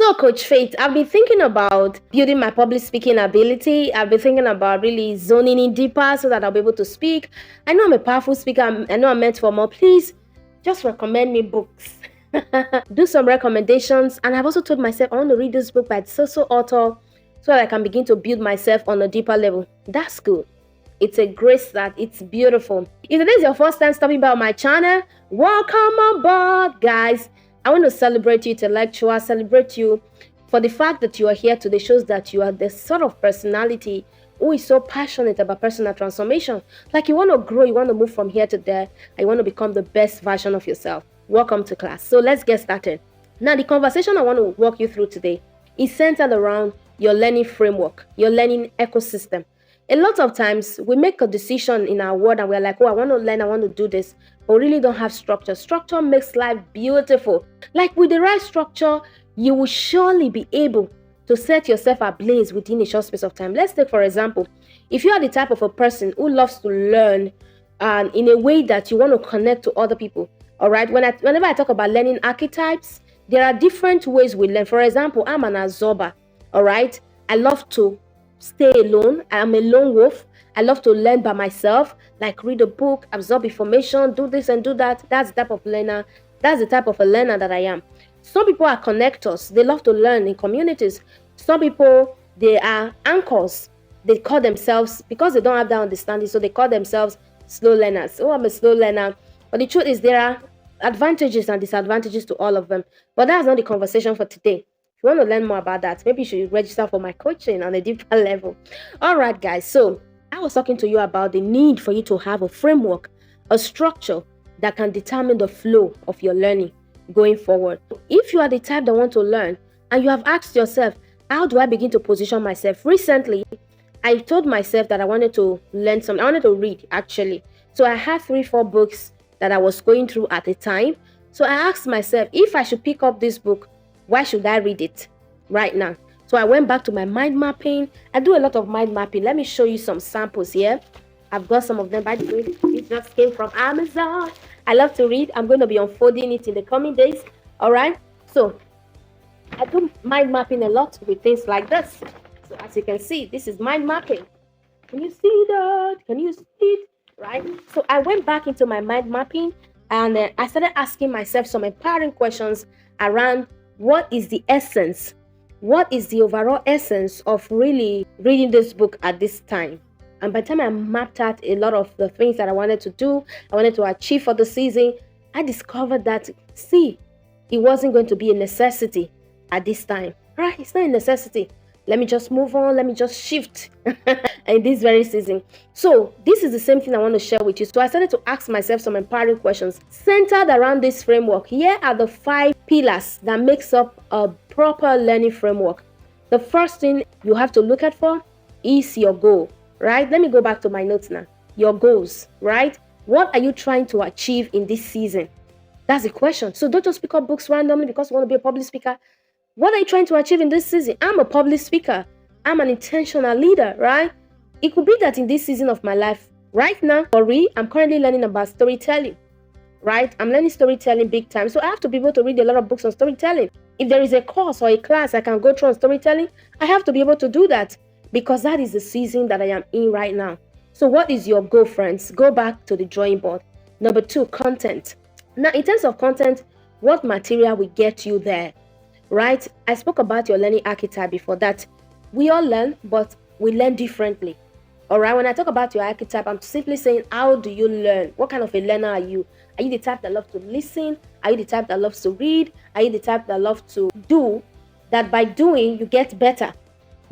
So, Coach Faith, I've been thinking about building my public speaking ability. I've been thinking about really zoning in deeper so that I'll be able to speak. I know I'm a powerful speaker. I know I'm meant for more. Please just recommend me books. Do some recommendations. And I've also told myself I want to read this book by so author so that I can begin to build myself on a deeper level. That's good. It's a great start. It's beautiful. If this is your first time stopping by on my channel, welcome aboard, guys. I want to celebrate you, intellectual, celebrate you for the fact that you are here today. Shows that you are the sort of personality who is so passionate about personal transformation. Like you want to grow, you want to move from here to there, and you want to become the best version of yourself. Welcome to class. So let's get started. Now, the conversation I want to walk you through today is centered around your learning framework, your learning ecosystem. A lot of times we make a decision in our world and we're like, oh, I want to learn, I want to do this, but we really don't have structure. Structure makes life beautiful. Like with the right structure, you will surely be able to set yourself ablaze within a short space of time. Let's take, for example, if you are the type of a person who loves to learn in a way that you want to connect to other people, all right? Whenever I talk about learning archetypes, there are different ways we learn. For example, I'm an absorber, all right? I love to stay alone. I'm a lone wolf. I love to learn by myself, like read a book, absorb information, do this and do that. That's the type of learner. That's the type of a learner that I am. Some people are connectors. They love to learn in communities. Some people, they are anchors. They call themselves, because they don't have that understanding, so they call themselves slow learners. Oh, I'm a slow learner. But the truth is there are advantages and disadvantages to all of them. But that's not the conversation for today. If you want to learn more about that, maybe you should register for my coaching on a deeper level. All right, guys. So I was talking to you about the need for you to have a framework, a structure that can determine the flow of your learning going forward. If you are the type that want to learn and you have asked yourself, how do I begin to position myself? Recently, I told myself that I wanted to learn something. I wanted to read, actually. So I had 3-4 books that I was going through at the time. So I asked myself, if I should pick up this book, why should I read it right now? So I went back to my mind mapping. I do a lot of mind mapping. Let me show you some samples here. I've got some of them, by the way. It just came from Amazon. I love to read. I'm going to be unfolding it in the coming days. All right. So I do mind mapping a lot with things like this. So as you can see, this is mind mapping. Can you see that? Can you see it? Right. So I went back into my mind mapping and I started asking myself some empowering questions around what is the essence? What is the overall essence of really reading this book at this time? And by the time I mapped out a lot of the things that I wanted to do, I wanted to achieve for the season, I discovered that, see, it wasn't going to be a necessity at this time. Right? It's not a necessity. Let me just move on. Let me just shift in this very season. So this is the same thing I want to share with you. So I started to ask myself some empowering questions centered around this framework. Here are the 5 pillars that makes up a proper learning framework. The first thing you have to look at for is your goal, right? Let me go back to my notes now. Your goals, right? What are you trying to achieve in this season? That's the question. So don't just pick up books randomly because you want to be a public speaker. What are you trying to achieve in this season? I'm a public speaker. I'm an intentional leader, right? It could be that in this season of my life, right now, I'm currently learning about storytelling, right? I'm learning storytelling big time. So I have to be able to read a lot of books on storytelling. If there is a course or a class I can go through on storytelling, I have to be able to do that because that is the season that I am in right now. So what is your goal, friends? Go back to the drawing board. Number 2, content. Now, in terms of content, what material will get you there? Right? I spoke about your learning archetype before that. We all learn, but we learn differently. All right? When I talk about your archetype, I'm simply saying, how do you learn? What kind of a learner are you? Are you the type that loves to listen? Are you the type that loves to read? Are you the type that loves to do? That by doing, you get better.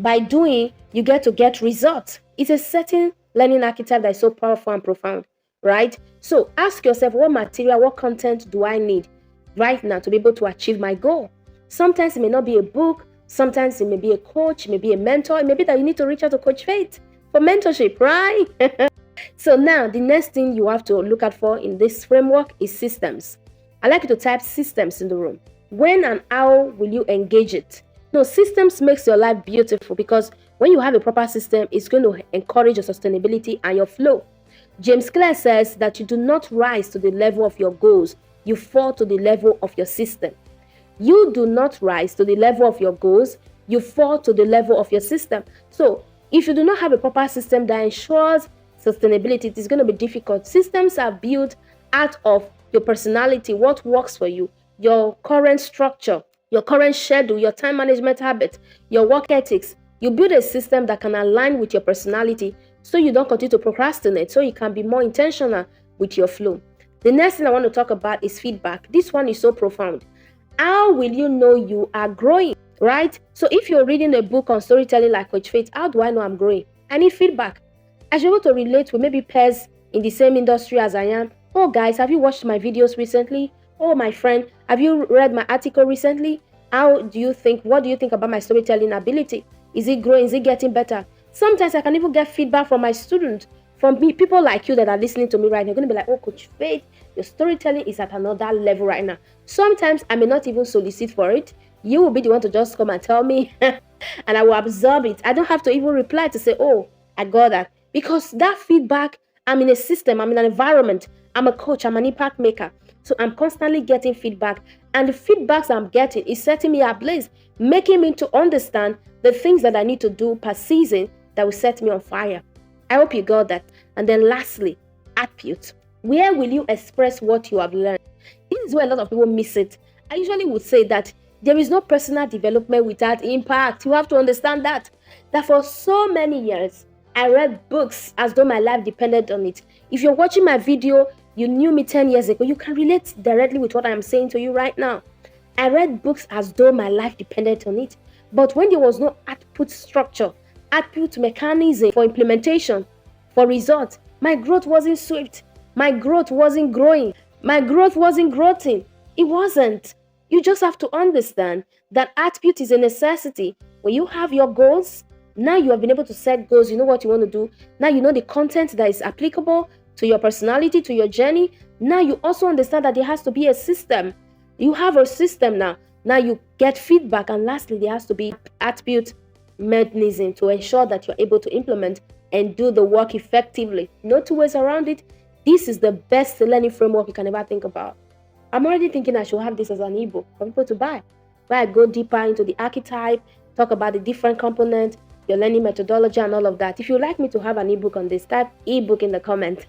By doing, you get results. It's a certain learning archetype that is so powerful and profound, right? So ask yourself, what material, what content do I need right now to be able to achieve my goal? Sometimes it may not be a book. Sometimes it may be a coach. It may be a mentor. It may be that you need to reach out to Coach Faith for mentorship, right? So now the next thing you have to look out for in this framework is systems. I like you to type systems in the room. When and how will you engage it? No, systems makes your life beautiful because when you have a proper system, it's going to encourage your sustainability and your flow. James Clear says that you do not rise to the level of your goals. You fall to the level of your system. You do not rise to the level of your goals, you fall to the level of your system. So if you do not have a proper system that ensures sustainability, it is going to be difficult. Systems are built out of your personality, what works for you, your current structure, your current schedule, your time management habits, your work ethics. You build a system that can align with your personality so you don't continue to procrastinate, so you can be more intentional with your flow. The next thing I want to talk about is feedback. This one is so profound. How will you know you are growing, right? So if you're reading a book on storytelling like Coach Faith, how do I know I'm growing? I need feedback. I should be able to relate with maybe peers in the same industry as I am. Oh, guys, have you watched my videos recently? Oh, my friend, have you read my article recently? What do you think about my storytelling ability? Is it growing? Is it getting better? Sometimes I can even get feedback from my students, from people like you that are listening to me right now. You're going to be like, oh, Coach Faith, your storytelling is at another level right now. Sometimes I may not even solicit for it. You will be the one to just come and tell me, and I will absorb it. I don't have to even reply to say, oh, I got that. Because that feedback, I'm in a system, I'm in an environment, I'm a coach, I'm an impact maker. So I'm constantly getting feedback. And the feedbacks I'm getting is setting me ablaze, making me to understand the things that I need to do per season that will set me on fire. I hope you got that. And then lastly, attribute. Where will you express what you have learned? This is where a lot of people miss it. I usually would say that there is no personal development without impact. You have to understand that for so many years, I read books as though my life depended on it. If you're watching my video, you knew me 10 years ago, you can relate directly with what I'm saying to you right now. I read books as though my life depended on it. But when there was no output structure, output mechanism for implementation, for results, my growth wasn't swift. My growth wasn't growing. My growth wasn't growing. It wasn't. You just have to understand that attribute is a necessity. When you have your goals, now you have been able to set goals. You know what you want to do. Now you know the content that is applicable to your personality, to your journey. Now you also understand that there has to be a system. You have a system now. Now you get feedback. And lastly, there has to be attribute mechanism to ensure that you're able to implement and do the work effectively. No two ways around it. This is the best learning framework you can ever think about. I'm already thinking I should have this as an ebook for people to buy, where I go deeper into the archetype, talk about the different components, your learning methodology and all of that. If you'd like me to have an ebook on this, type ebook in the comment.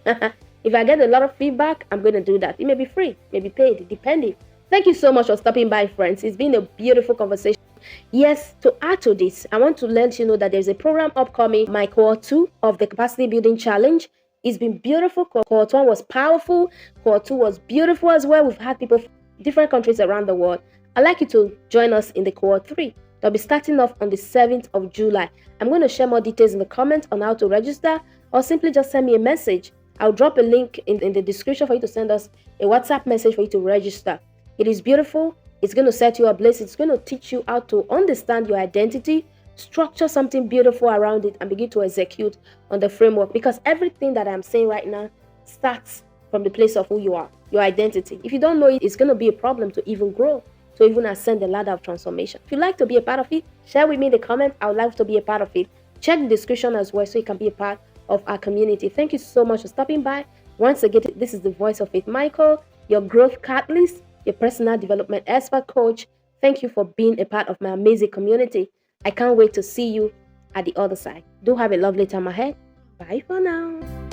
If I get a lot of feedback, I'm going to do that. It may be free, maybe paid, depending. Thank you so much for stopping by, friends. It's been a beautiful conversation. Yes, to add to this, I want to let you know that there's a program upcoming, my Cohort 2 of the Capacity Building Challenge. It's been beautiful. Cohort 1 was powerful. Cohort 2 was beautiful as well. We've had people from different countries around the world. I'd like you to join us in the Cohort 3. They'll be starting off on the 7th of July. I'm going to share more details in the comments on how to register, or simply just send me a message. I'll drop a link in the description for you to send us a WhatsApp message for you to register. It is beautiful. It's going to set you ablaze. It's going to teach you how to understand your identity, structure something beautiful around it, and begin to execute on the framework. Because everything that I'm saying right now starts from the place of who you are, your identity. If you don't know it, it's going to be a problem to even grow, to even ascend the ladder of transformation. If you'd like to be a part of it, share with me in the comments. I would like to be a part of it. Check the description as well so you can be a part of our community. Thank you so much for stopping by. Once again, this is the voice of Faith Michael, your growth catalyst, your personal development expert coach. Thank you for being a part of my amazing community. I can't wait to see you at the other side. Do have a lovely time ahead. Bye for now.